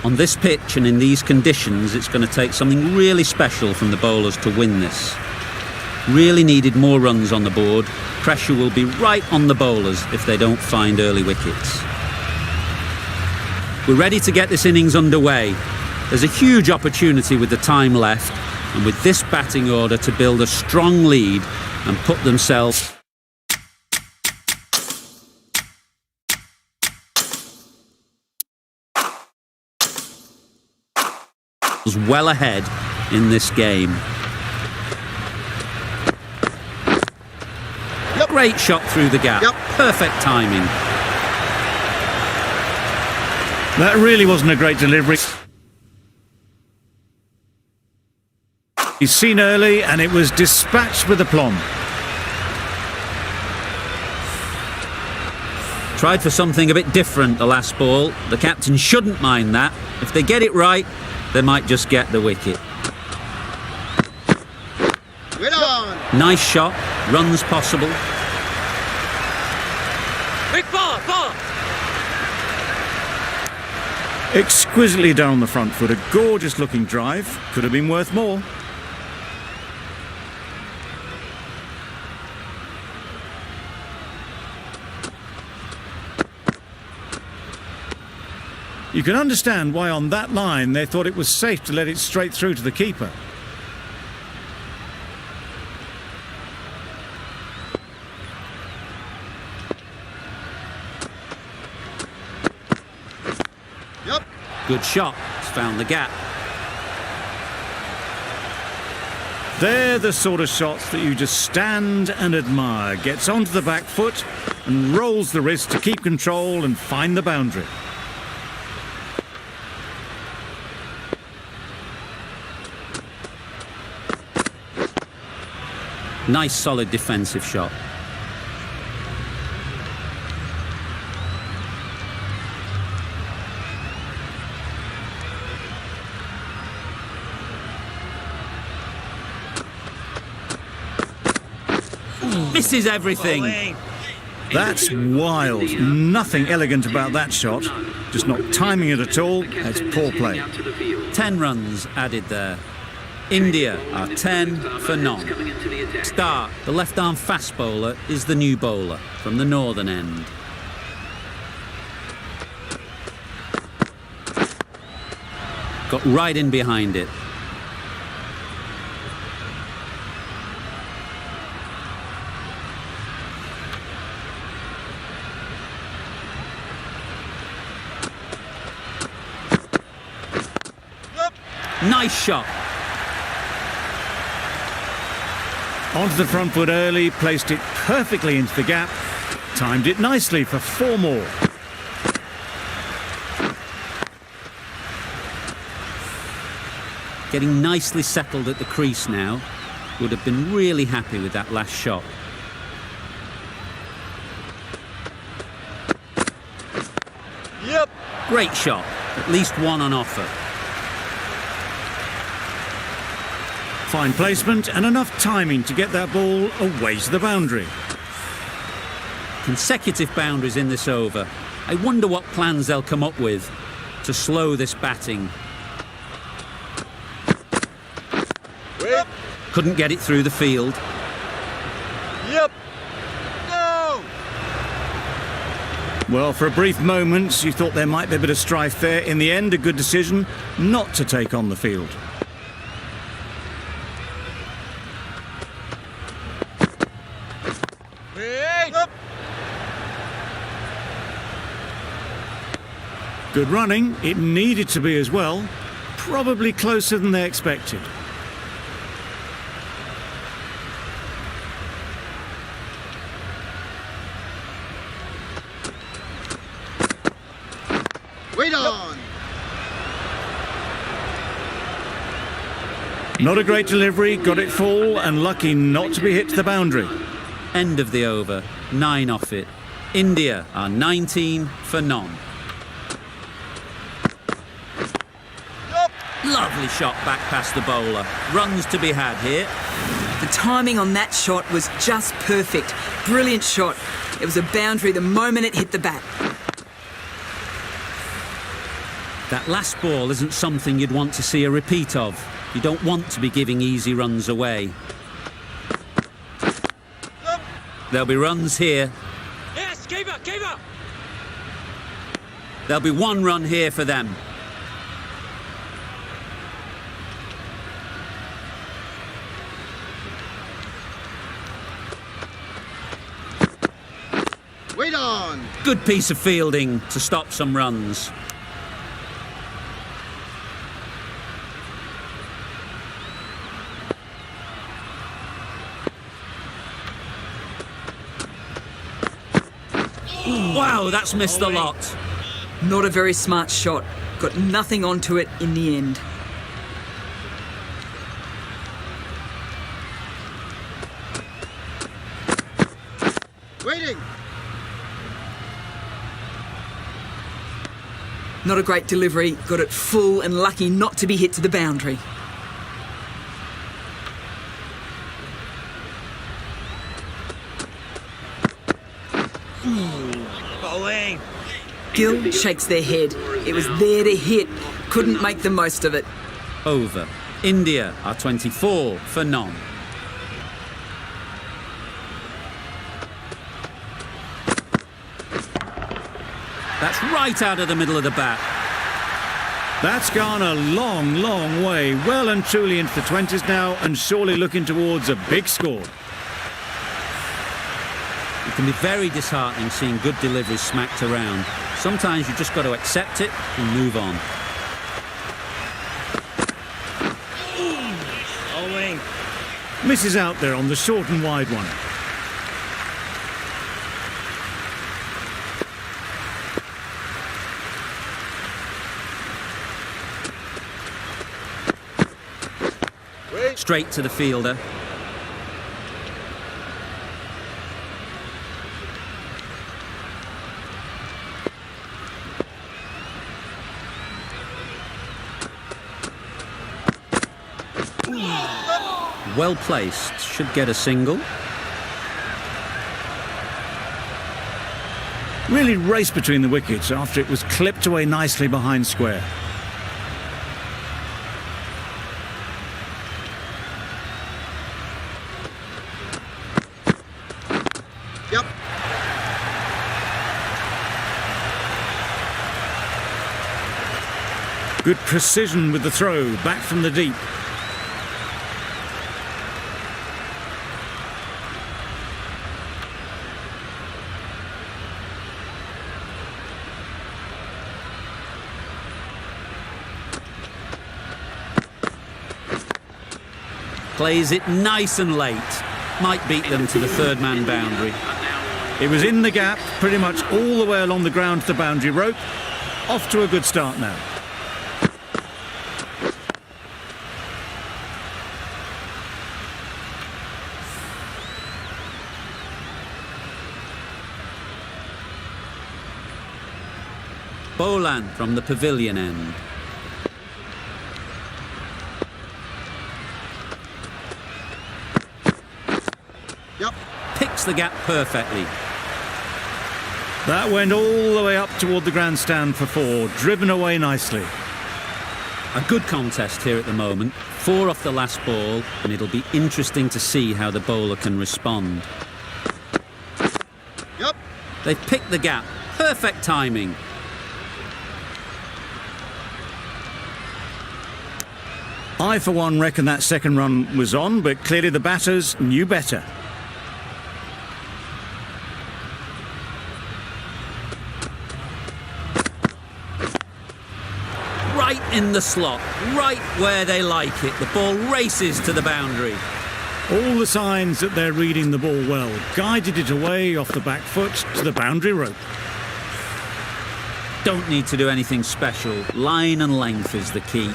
On this pitch and in these conditions, it's going to take something really special from the bowlers to win this. Really needed more runs on the board. Pressure will be right on the bowlers if they don't find early wickets. We're ready to get this innings underway. There's a huge opportunity with the time left, and with this batting order to build a strong lead and put themselves well ahead in this game. Yep. Great shot through the gap. Yep. Perfect timing. That really wasn't a great delivery. He's seen early and it was dispatched with aplomb. Tried for something a bit different the last ball. The captain shouldn't mind that. If they get it right, they might just get the wicket. Right on. Nice shot. Runs possible. Big ball, ball. Exquisitely done on the front foot. A gorgeous looking drive. Could have been worth more. You can understand why on that line they thought it was safe to let it straight through to the keeper. Yep. Good shot. It's found the gap. They're the sort of shots that you just stand and admire. Gets onto the back foot and rolls the wrist to keep control and find the boundary. Nice solid defensive shot. Misses everything. That's wild. Nothing elegant about that shot. Just not timing it at all. It's poor play. 10 runs added there. India are 10 for none. Starc, the left-arm fast bowler, is the new bowler from the northern end. Got right in behind it. Nice shot. Onto the front foot early, placed it perfectly into the gap, timed it nicely for 4 more. Getting nicely settled at the crease now. Would have been really happy with that last shot. Yep. Great shot. At least one on offer. Fine placement and enough timing to get that ball away to the boundary. Consecutive boundaries in this over. I wonder what plans they'll come up with to slow this batting. Yep. Couldn't get it through the field. Yep. No. Well, for a brief moment, you thought there might be a bit of strife there. In the end, a good decision not to take on the field. Yep. Good running. It needed to be as well. Probably closer than they expected. Wait on. Not a great delivery, got it full and lucky not to be hit to the boundary. End of the over. 9 off it. India are 19 for none. Yep. Lovely shot back past the bowler. Runs to be had here. The timing on that shot was just perfect. Brilliant shot. It was a boundary the moment it hit the bat. That last ball isn't something you'd want to see a repeat of. You don't want to be giving easy runs away. There'll be runs here. Yes, keeper, keeper! There'll be one run here for them. Wait on. Good piece of fielding to stop some runs. Wow, that's missed a lot. Not a very smart shot. Got nothing onto it in the end. Waiting. Not a great delivery. Got it full and lucky not to be hit to the boundary. Bowling! Gill shakes their head. It was there to hit. Couldn't make the most of it. Over. India are 24 for none. That's right out of the middle of the bat. That's gone a long, long way. Well and truly into the 20s now, and surely looking towards a big score. It can be very disheartening seeing good deliveries smacked around. Sometimes you've just got to accept it and move on. Bowling! Misses out there on the short and wide one. Straight to the fielder. Well placed, should get a single. Really raced between the wickets after it was clipped away nicely behind square. Yep. Good precision with the throw, back from the deep. Plays it nice and late. Might beat them to the third man boundary. It was in the gap, pretty much all the way along the ground to the boundary rope. Off to a good start now. Boland from the pavilion end. Yep. Picks the gap perfectly. That went all the way up toward the grandstand for four, driven away nicely. A good contest here at the moment. 4 off the last ball, and it'll be interesting to see how the bowler can respond. Yep. They've picked the gap. Perfect timing. I, for one, reckon that second run was on, but clearly the batters knew better. Right in the slot, right where they like it. The ball races to the boundary. All the signs that they're reading the ball well. Guided it away off the back foot to the boundary rope. Don't need to do anything special. Line and length is the key.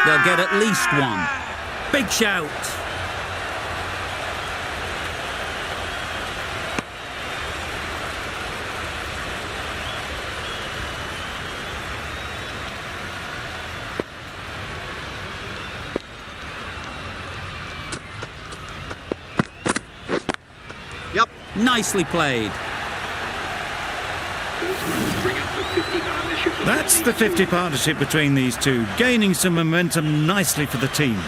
They'll get at least one. Big shout. Yep. Nicely played. That's the 50 partnership between these two, gaining some momentum nicely for the team.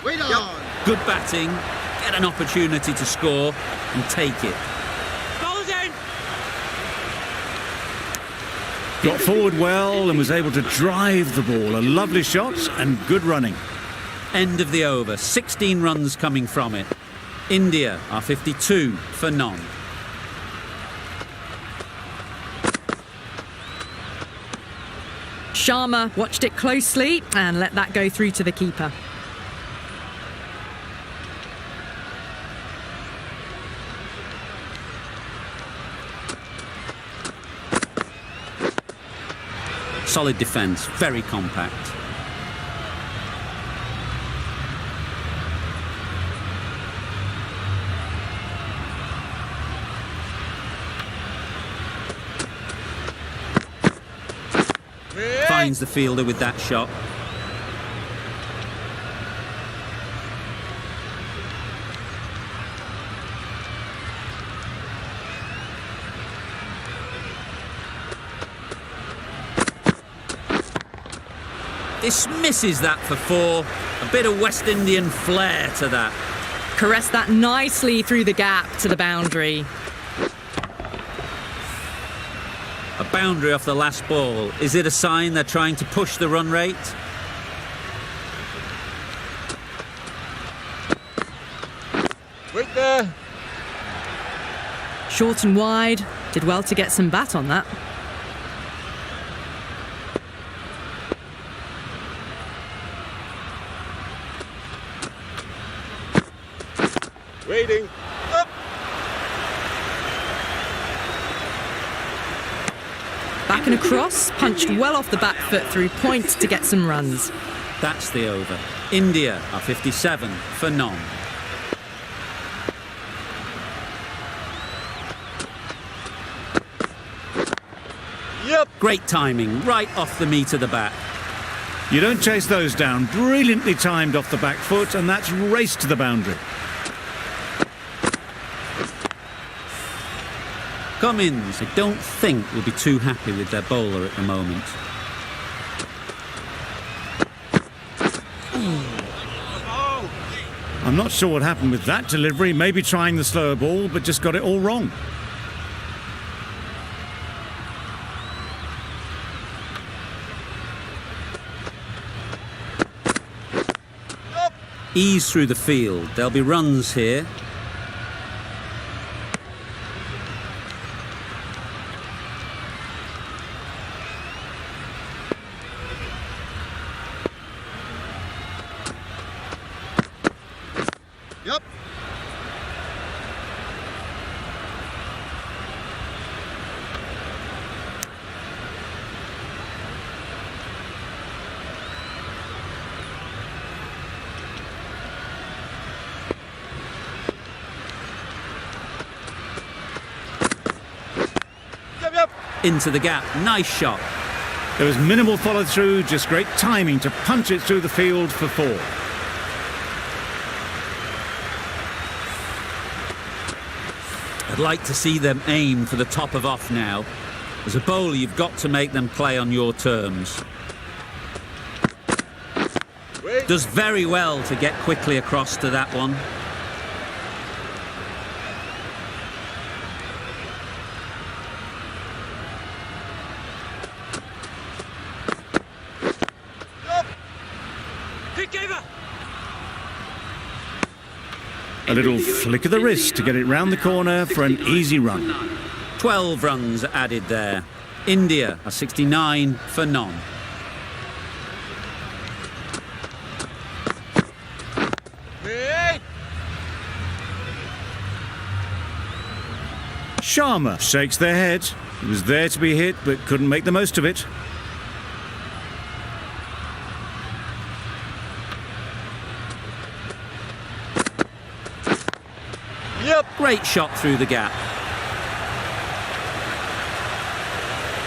Wait on. Good batting, get an opportunity to score and take it. Ball's in. Got forward well and was able to drive the ball. A lovely shot and good running. End of the over, 16 runs coming from it. India are 52 for none. Sharma watched it closely and let that go through to the keeper. Solid defence, very compact. Finds the fielder with that shot. Dismisses that for four. A bit of West Indian flair to that. Caressed that nicely through the gap to the boundary. A boundary off the last ball. Is it a sign they're trying to push the run rate? Wait there. Short and wide. Did well to get some bat on that. Waiting. Up. Back and across, punched well off the back foot through point to get some runs. That's the over. India are 57 for none. Yep. Great timing, right off the meat of the bat. You don't chase those down. Brilliantly timed off the back foot, and that's raced to the boundary. Cummins, I don't think, will be too happy with their bowler at the moment. I'm not sure what happened with that delivery. Maybe trying the slower ball, but just got it all wrong. Ease through the field. There'll be runs here. Yep. Yep. Into the gap. Nice shot. There was minimal follow through, just great timing to punch it through the field for four. I'd like to see them aim for the top of off now. As a bowler, you've got to make them play on your terms. Wait. Does very well to get quickly across to that one. Kick over. A little flick of the wrist to get it round the corner for an easy run. 12 runs added there. India are 69 for none. Wait. Sharma shakes their head. He was there to be hit, but couldn't make the most of it. Yep. Great shot through the gap.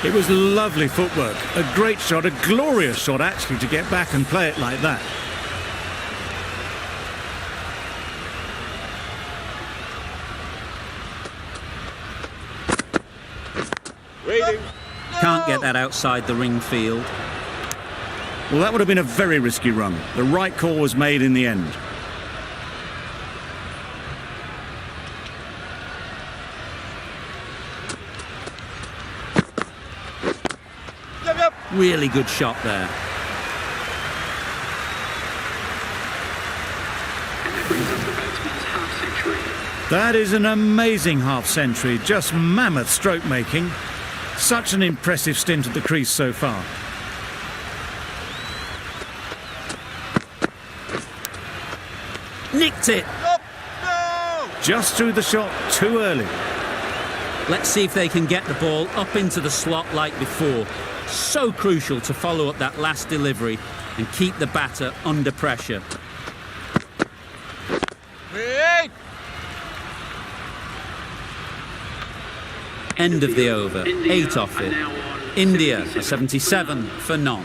It was lovely footwork. A great shot, a glorious shot actually, to get back and play it like that. Waiting. Can't get that outside the ring field. Well, that would have been a very risky run. The right call was made in the end. Yep. Really good shot there. That is an amazing half-century, just mammoth stroke making. Such an impressive stint at the crease so far. Nicked it. No. Just threw the shot too early. Let's see if they can get the ball up into the slot like before. So crucial to follow up that last delivery and keep the batter under pressure. Wait. End of the over, 8 off it. India, a 77 for none.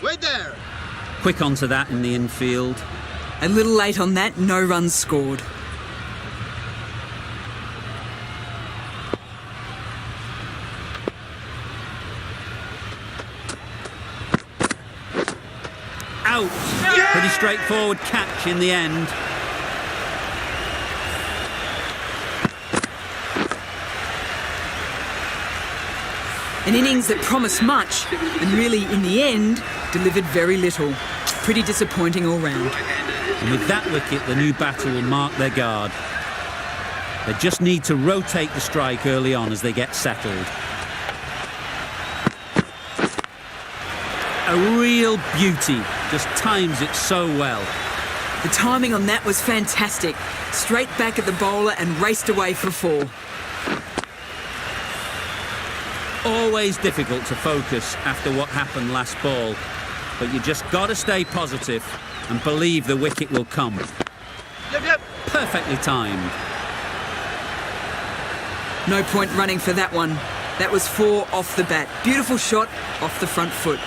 Wait there. Quick onto that in the infield. A little late on that, no runs scored. Out. Pretty straightforward catch in the end. An innings that promised much and really, in the end, delivered very little. Pretty disappointing all round. And with that wicket, the new batter will mark their guard. They just need to rotate the strike early on as they get settled. A real beauty, just times it so well. The timing on that was fantastic. Straight back at the bowler and raced away for 4. Always difficult to focus after what happened last ball, but you just got to stay positive and believe the wicket will come. Yep. Perfectly timed. No point running for that one. That was 4 off the bat. Beautiful shot off the front foot.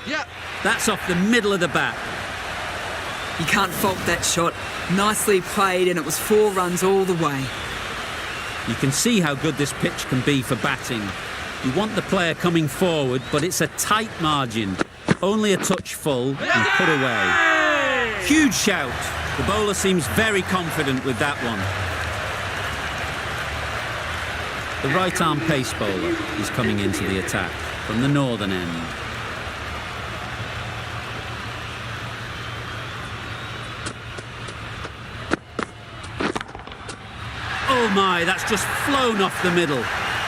Yep. That's off the middle of the bat. You can't fault that shot. Nicely played, and it was 4 runs all the way. You can see how good this pitch can be for batting. You want the player coming forward, but it's a tight margin. Only a touch full and put away. Huge shout. The bowler seems very confident with that one. The right-arm pace bowler is coming into the attack from the northern end. Oh my, that's just flown off the middle.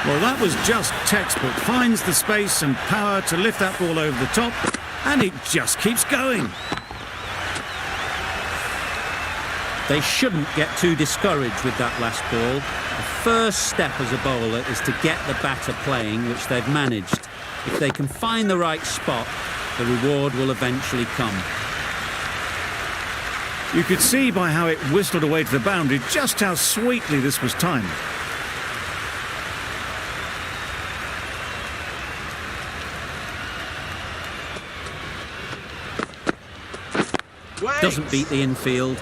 Well, that was just textbook. Finds the space and power to lift that ball over the top, and it just keeps going. They shouldn't get too discouraged with that last ball. The first step as a bowler is to get the batter playing, which they've managed. If they can find the right spot, the reward will eventually come. You could see by how it whistled away to the boundary just how sweetly this was timed. Wait. Doesn't beat the infield.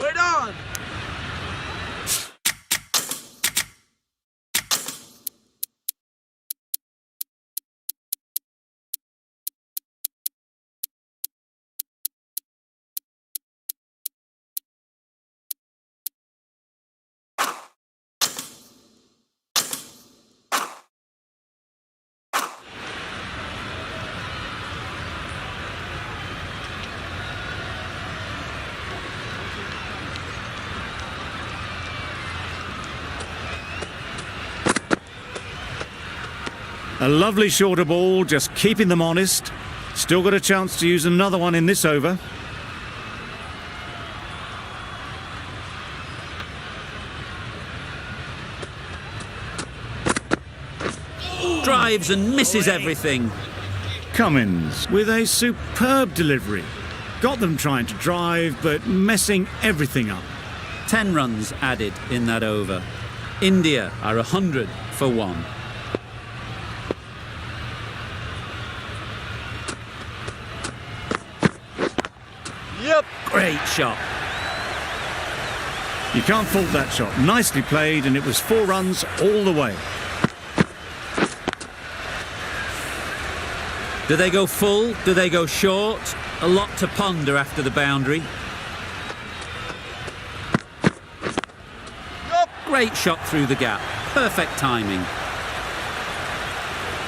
Wait on. A lovely shorter ball, just keeping them honest. Still got a chance to use another one in this over. Drives and misses everything. Cummins with a superb delivery. Got them trying to drive, but messing everything up. 10 runs added in that over. India are 100 for 1. Yep. Great shot. You can't fault that shot. Nicely played, and it was 4 runs all the way. Do they go full? Do they go short? A lot to ponder after the boundary. Great shot through the gap. Perfect timing.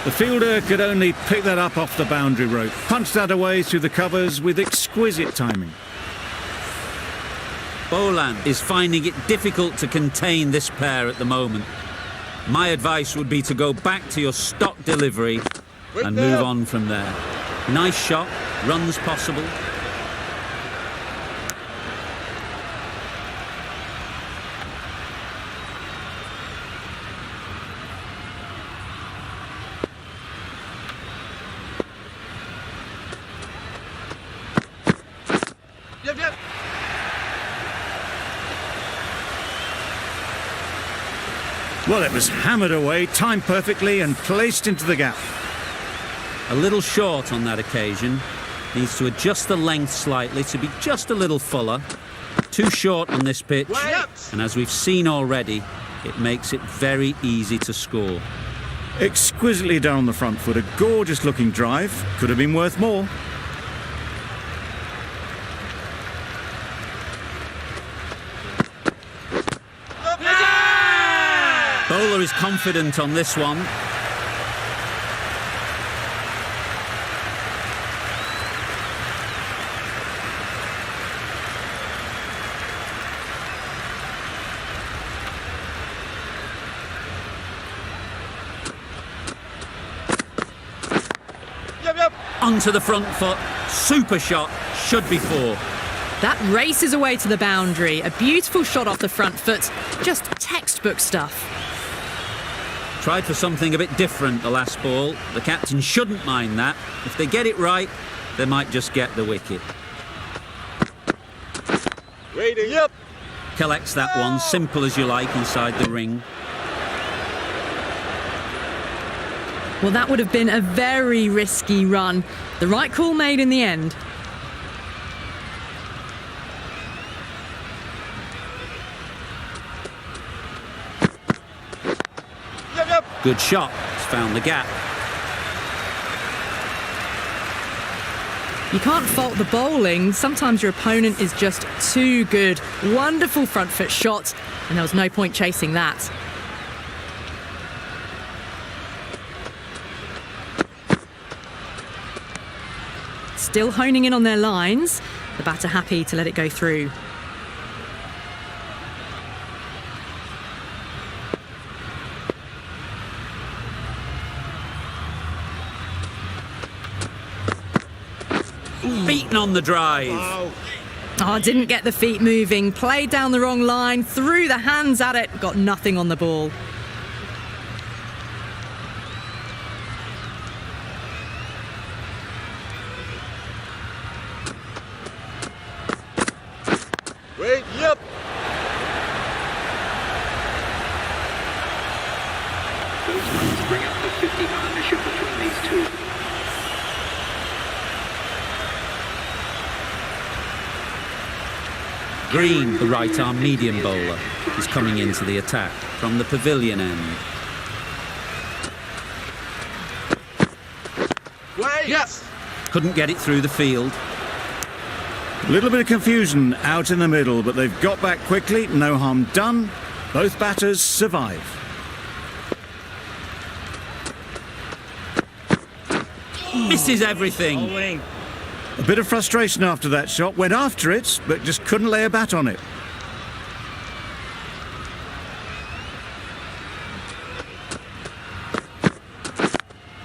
The fielder could only pick that up off the boundary rope. Punched that away through the covers with exquisite timing. Boland is finding it difficult to contain this pair at the moment. My advice would be to go back to your stock delivery and move on from there. Nice shot, runs possible. Yep, yep. Well, it was hammered away, timed perfectly and placed into the gap. A little short on that occasion. Needs to adjust the length slightly to be just a little fuller. Too short on this pitch. Wait. And as we've seen already, it makes it very easy to score. Exquisitely done on the front foot. A gorgeous looking drive. Could have been worth more. Bowler is confident on this one. Yep, yep. Onto the front foot. Super shot. Should be 4. That races away to the boundary. A beautiful shot off the front foot. Just textbook stuff. Tried for something a bit different the last ball. The captain shouldn't mind that. If they get it right, they might just get the wicket. Waiting. Yep. Collects that one, simple as you like, inside the ring. Well, that would have been a very risky run. The right call made in the end. Yep, yep. Good shot. It's found the gap. You can't fault the bowling. Sometimes your opponent is just too good. Wonderful front foot shot, and there was no point chasing that. Still honing in on their lines. The batter happy to let it go through. Beaten on the drive. Oh, didn't get the feet moving. Played down the wrong line. Threw the hands at it. Got nothing on the ball. Wait, yep. Those runs bring up the 50 partnership between these two. Green, the right-arm medium bowler, is coming into the attack from the pavilion end. Wait. Yes. Couldn't get it through the field. A little bit of confusion out in the middle, but they've got back quickly. No harm done. Both batters survive. Misses everything. A bit of frustration after that shot. Went after it, but just couldn't lay a bat on it.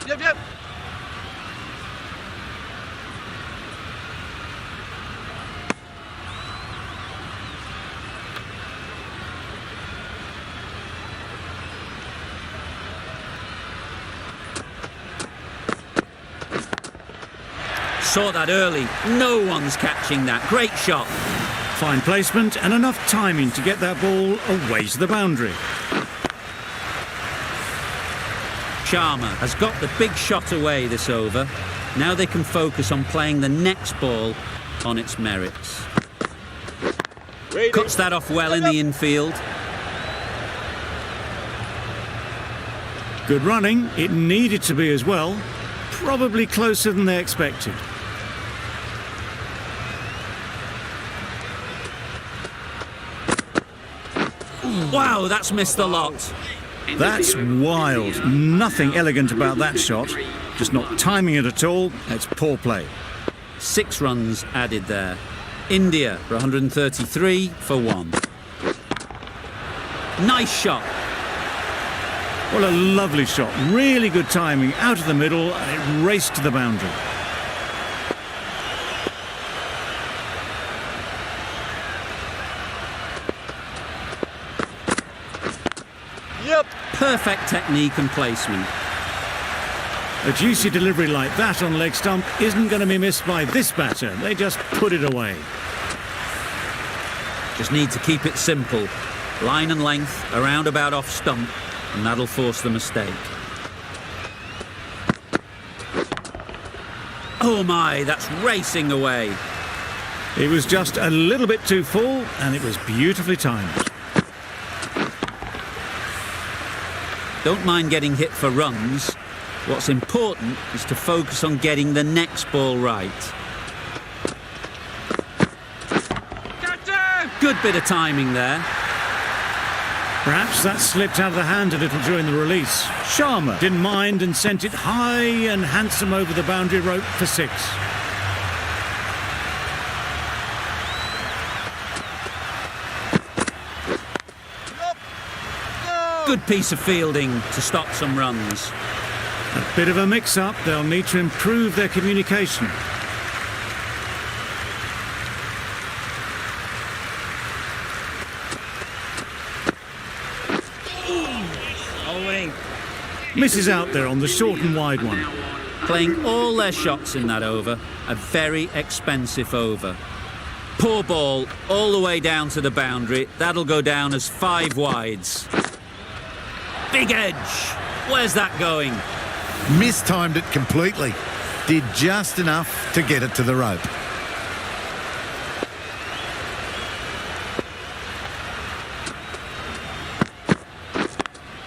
Yep, yep. Saw that early. No one's catching that. Great shot. Fine placement and enough timing to get that ball away to the boundary. Sharma has got the big shot away this over. Now they can focus on playing the next ball on its merits. Waiting. Cuts that off well in the infield. Good running. It needed to be as well. Probably closer than they expected. Wow, that's missed a lot. That's wild. Nothing elegant about that shot. Just not timing it at all. It's poor play. 6 runs added there. India for 133 for 1. Nice shot. Well, a lovely shot. Really good timing. Out of the middle and it raced to the boundary. Yep. Perfect technique and placement. A juicy delivery like that on leg stump isn't going to be missed by this batter. They just put it away. Just need to keep it simple. Line and length, around about off stump, and that'll force the mistake. Oh my, that's racing away. It was just a little bit too full and it was beautifully timed. Don't mind getting hit for runs. What's important is to focus on getting the next ball right. Good bit of timing there. Perhaps that slipped out of the hand a little during the release. Sharma didn't mind and sent it high and handsome over the boundary rope for 6. Good piece of fielding to stop some runs. A bit of a mix-up. They'll need to improve their communication. Misses out there on the short and wide one. Playing all their shots in that over. A very expensive over. Poor ball all the way down to the boundary. That'll go down as 5 wides. Big edge. Where's that going? Mistimed it completely. Did just enough to get it to the rope.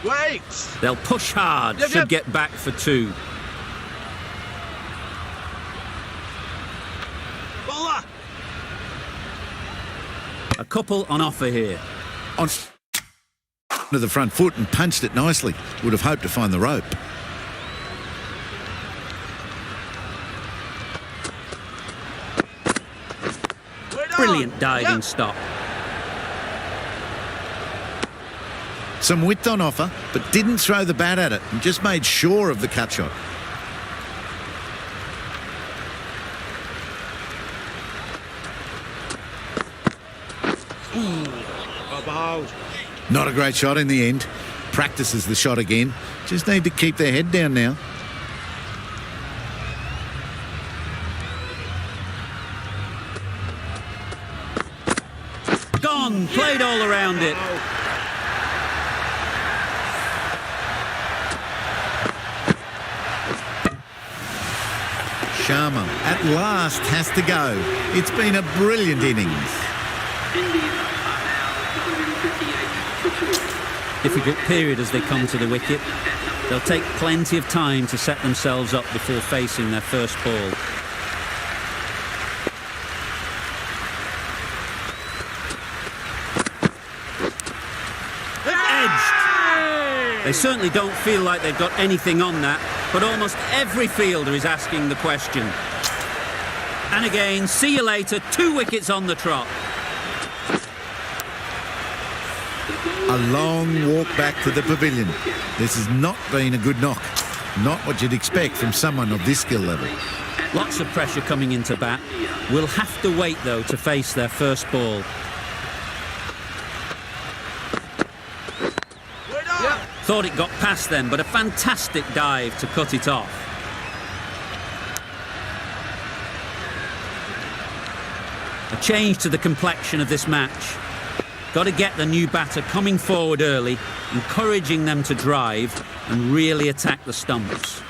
Wait. They'll push hard. Yep, Should yep. get back for 2. Bowler. A couple on offer here. On to the front foot and punched it nicely. Would have hoped to find the rope. Brilliant diving stop. Some width on offer, but didn't throw the bat at it and just made sure of the cut shot. Not a great shot in the end. Practices the shot again. Just need to keep their head down now. Gone. Played all around it. Sharma at last has to go. It's been a brilliant innings. Difficult period as they come to the wicket. They'll take plenty of time to set themselves up before facing their first ball. Edged. They certainly don't feel like they've got anything on that, but almost every fielder is asking the question. And again, see you later, 2 wickets on the trot. A long walk back to the pavilion. This has not been a good knock. Not what you'd expect from someone of this skill level. Lots of pressure coming into bat. Will have to wait, though, to face their first ball. Thought it got past them, but a fantastic dive to cut it off. change to the complexion of this match. Got to get the new batter coming forward early, encouraging them to drive and really attack the stumps.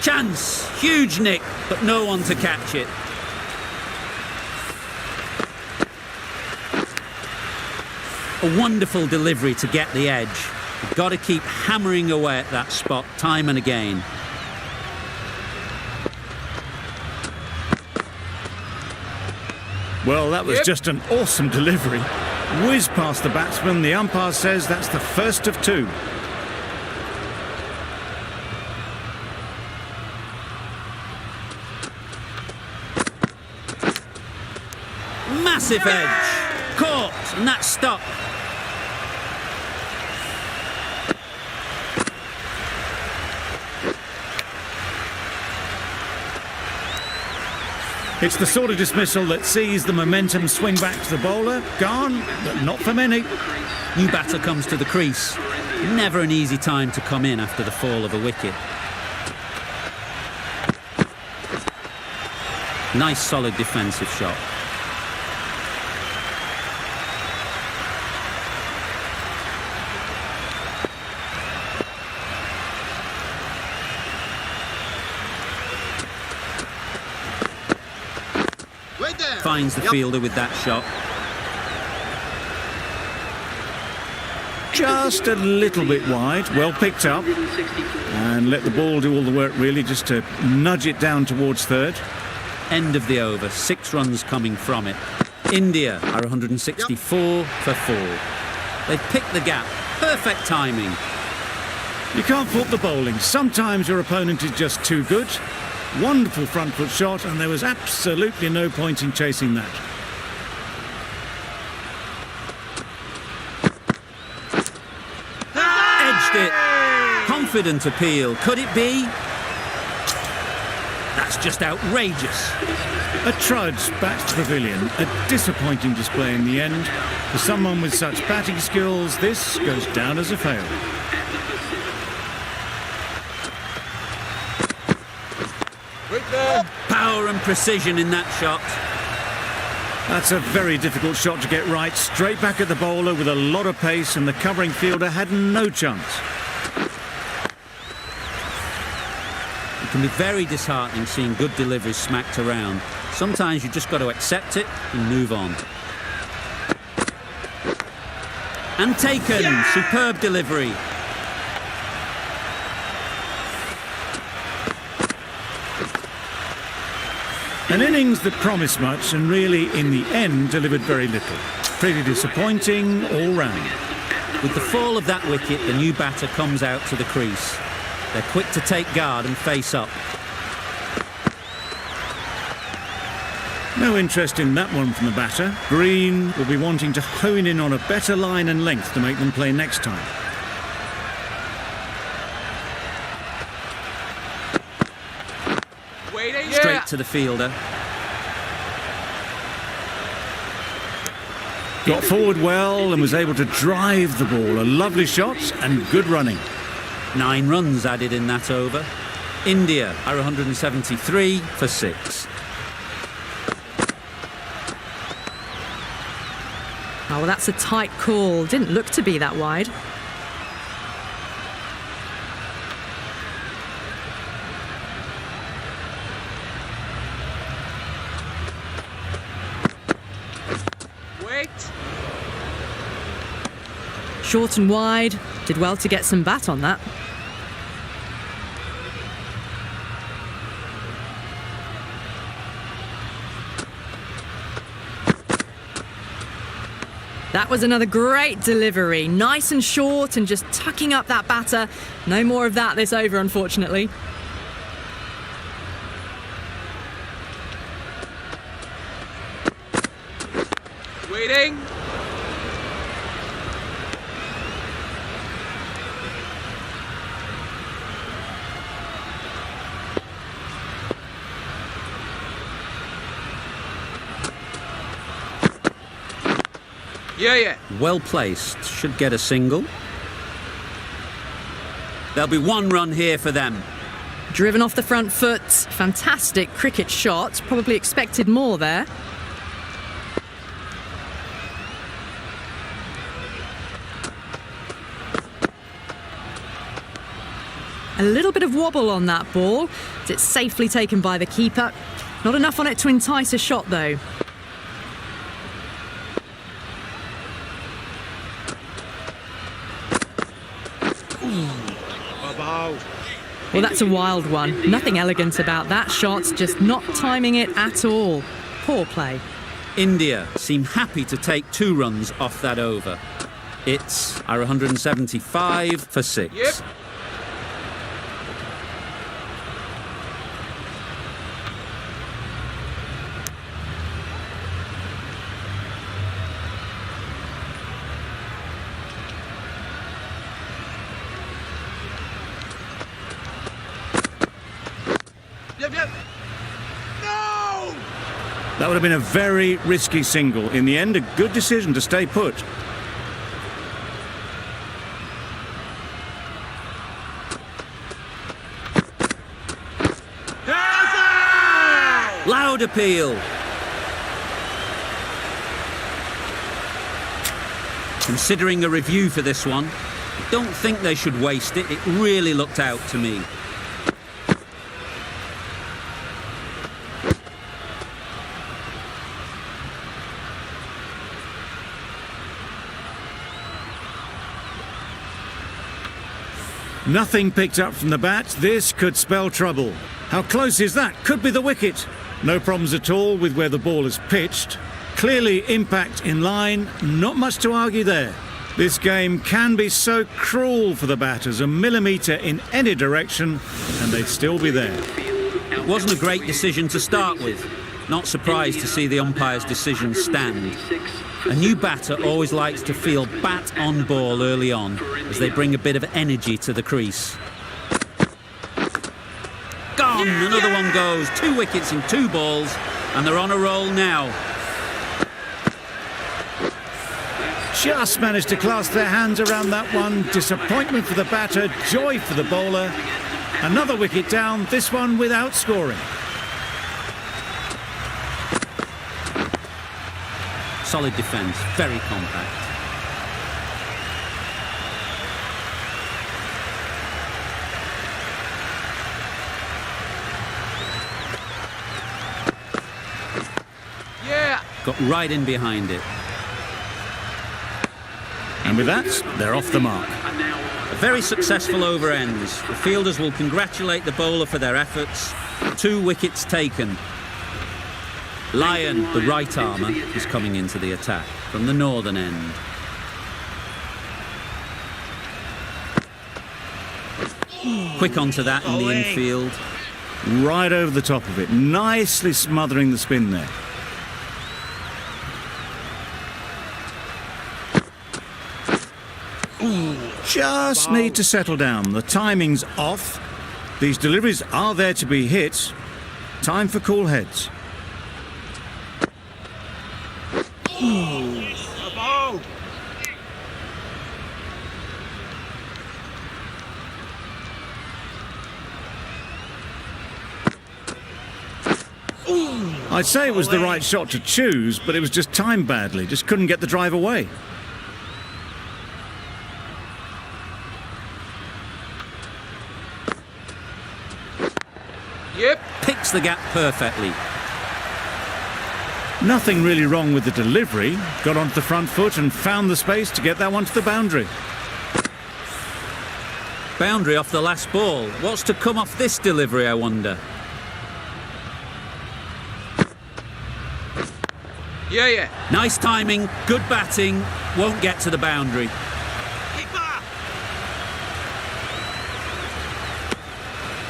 Chance! Huge nick, but no one to catch it. A wonderful delivery to get the edge. You've got to keep hammering away at that spot time and again. Well, that was just an awesome delivery. Whiz past the batsman. The umpire says that's the first of two. Massive edge. Caught, and that's stopped. It's the sort of dismissal that sees the momentum swing back to the bowler. Gone, but not for many. New batter comes to the crease. Never an easy time to come in after the fall of a wicket. Nice solid defensive shot. Finds the fielder with that shot. Just a little bit wide, well picked up. And let the ball do all the work really, just to nudge it down towards third. End of the over, 6 runs coming from it. India are 164 for 4. They've picked the gap, perfect timing. You can't fault the bowling. Sometimes your opponent is just too good. Wonderful front foot shot, and there was absolutely no point in chasing that. Edged it. Confident appeal. Could it be? That's just outrageous. A trudge back to the pavilion. A disappointing display in the end. For someone with such batting skills, this goes down as a fail. Power and precision in that shot. That's a very difficult shot to get right. Straight back at the bowler with a lot of pace, and the covering fielder had no chance. It can be very disheartening seeing good deliveries smacked around. Sometimes you just got to accept it and move on. And taken. Yeah! Superb delivery. An innings that promised much and really, in the end, delivered very little. Pretty disappointing all round. With the fall of that wicket, the new batter comes out to the crease. They're quick to take guard and face up. No interest in that one from the batter. Green will be wanting to hone in on a better line and length to make them play next time. Straight to the fielder. Got forward well and was able to drive the ball. A lovely shot and good running. 9 runs added in that over. India are 173 for 6. Oh, well, that's a tight call. Didn't look to be that wide. Short and wide. Did well to get some bat on that. That was another great delivery. Nice and short and just tucking up that batter. No more of that this over, unfortunately. Waiting. Yeah. Well placed. Should get a single. There'll be 1 run here for them. Driven off the front foot. Fantastic cricket shot. Probably expected more there. A little bit of wobble on that ball. It's safely taken by the keeper. Not enough on it to entice a shot, though. Well, that's a wild one. Nothing elegant about that shot, just not timing it at all. Poor play. India seem happy to take 2 runs off that over. It's our 175 for 6. Yep. Yep. No! That would have been a very risky single. In the end, a good decision to stay put. Loud appeal. Considering a review for this one, I don't think they should waste it. It really looked out to me. Nothing picked up from the bat. This could spell trouble. How close is that? Could be the wicket. No problems at all with where the ball is pitched. Clearly impact in line. Not much to argue there. This game can be so cruel for the batters. A millimetre in any direction and they'd still be there. It wasn't a great decision to start with. Not surprised to see the umpire's decision stand. A new batter always likes to feel bat on ball early on as they bring a bit of energy to the crease. Gone! Another one goes. 2 wickets in 2 balls and they're on a roll now. Just managed to clasp their hands around that one. Disappointment for the batter, joy for the bowler. Another wicket down, this one without scoring. Solid defence, very compact. Yeah. Got right in behind it. And with that, they're off the mark. A very successful over ends. The fielders will congratulate the bowler for their efforts. 2 wickets taken. Lyon, the right armour, is coming into the attack from the northern end. Quick onto that in the infield. Right over the top of it, nicely smothering the spin there. Just need to settle down. The timing's off. These deliveries are there to be hit. Time for cool heads. I'd say it was the right shot to choose, but it was just timed badly. Just couldn't get the drive away. Yep. Picks the gap perfectly. Nothing really wrong with the delivery. Got onto the front foot and found the space to get that one to the boundary. Boundary off the last ball. What's to come off this delivery, I wonder? Yeah. Nice timing, good batting, won't get to the boundary.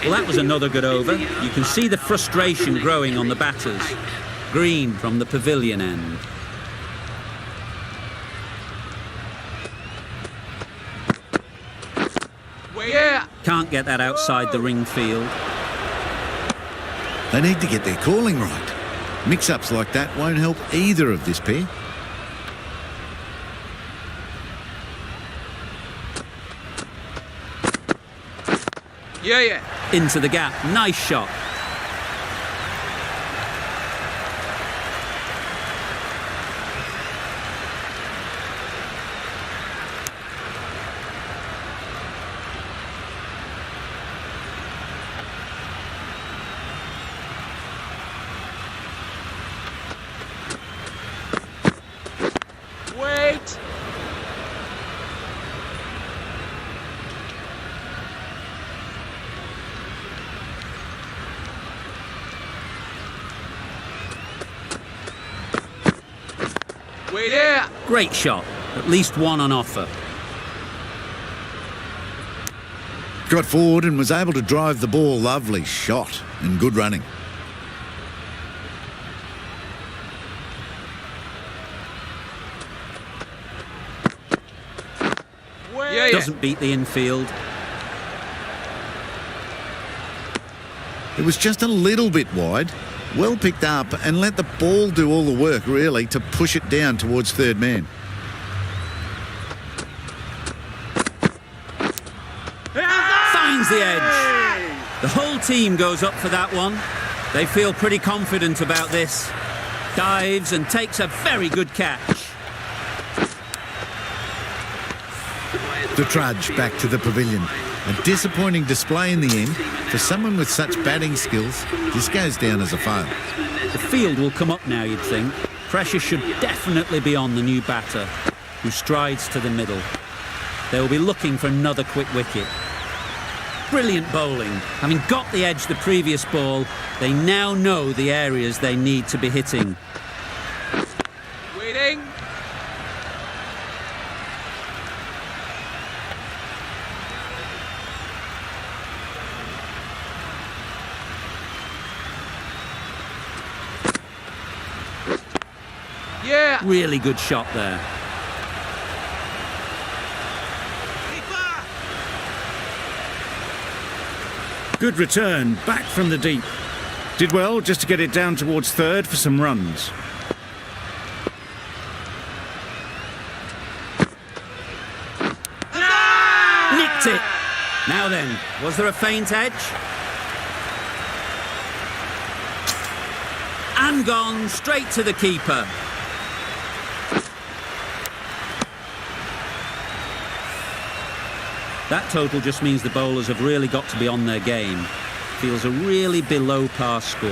Well, that was another good over. You can see the frustration growing on the batters. Green from the pavilion end. Yeah. Can't get that outside the ring field. They need to get their calling right. Mix-ups like that won't help either of this pair. Yeah. Into the gap, nice shot. right. Wait there. Great shot. At least one on offer. Got forward and was able to drive the ball. Lovely shot and good running. Yeah, yeah. Doesn't beat the infield. It was just a little bit wide. Well picked up and let the ball do all the work, really, to push it down towards third man. Finds the edge. The whole team goes up for that one. They feel pretty confident about this. Dives and takes a very good catch. The trudge back to the pavilion. A disappointing display in the end. For someone with such batting skills, this goes down as a fail. The field will come up now, you'd think. Pressure should definitely be on the new batter, who strides to the middle. They will be looking for another quick wicket. Brilliant bowling. Having got the edge the previous ball, they now know the areas they need to be hitting. Waiting. Yeah. Really good shot there. Good return, back from the deep. Did well just to get it down towards third for some runs. Nicked it. Now then, was there a feint edge? And gone straight to the keeper. That total just means the bowlers have really got to be on their game. Feels a really below par score.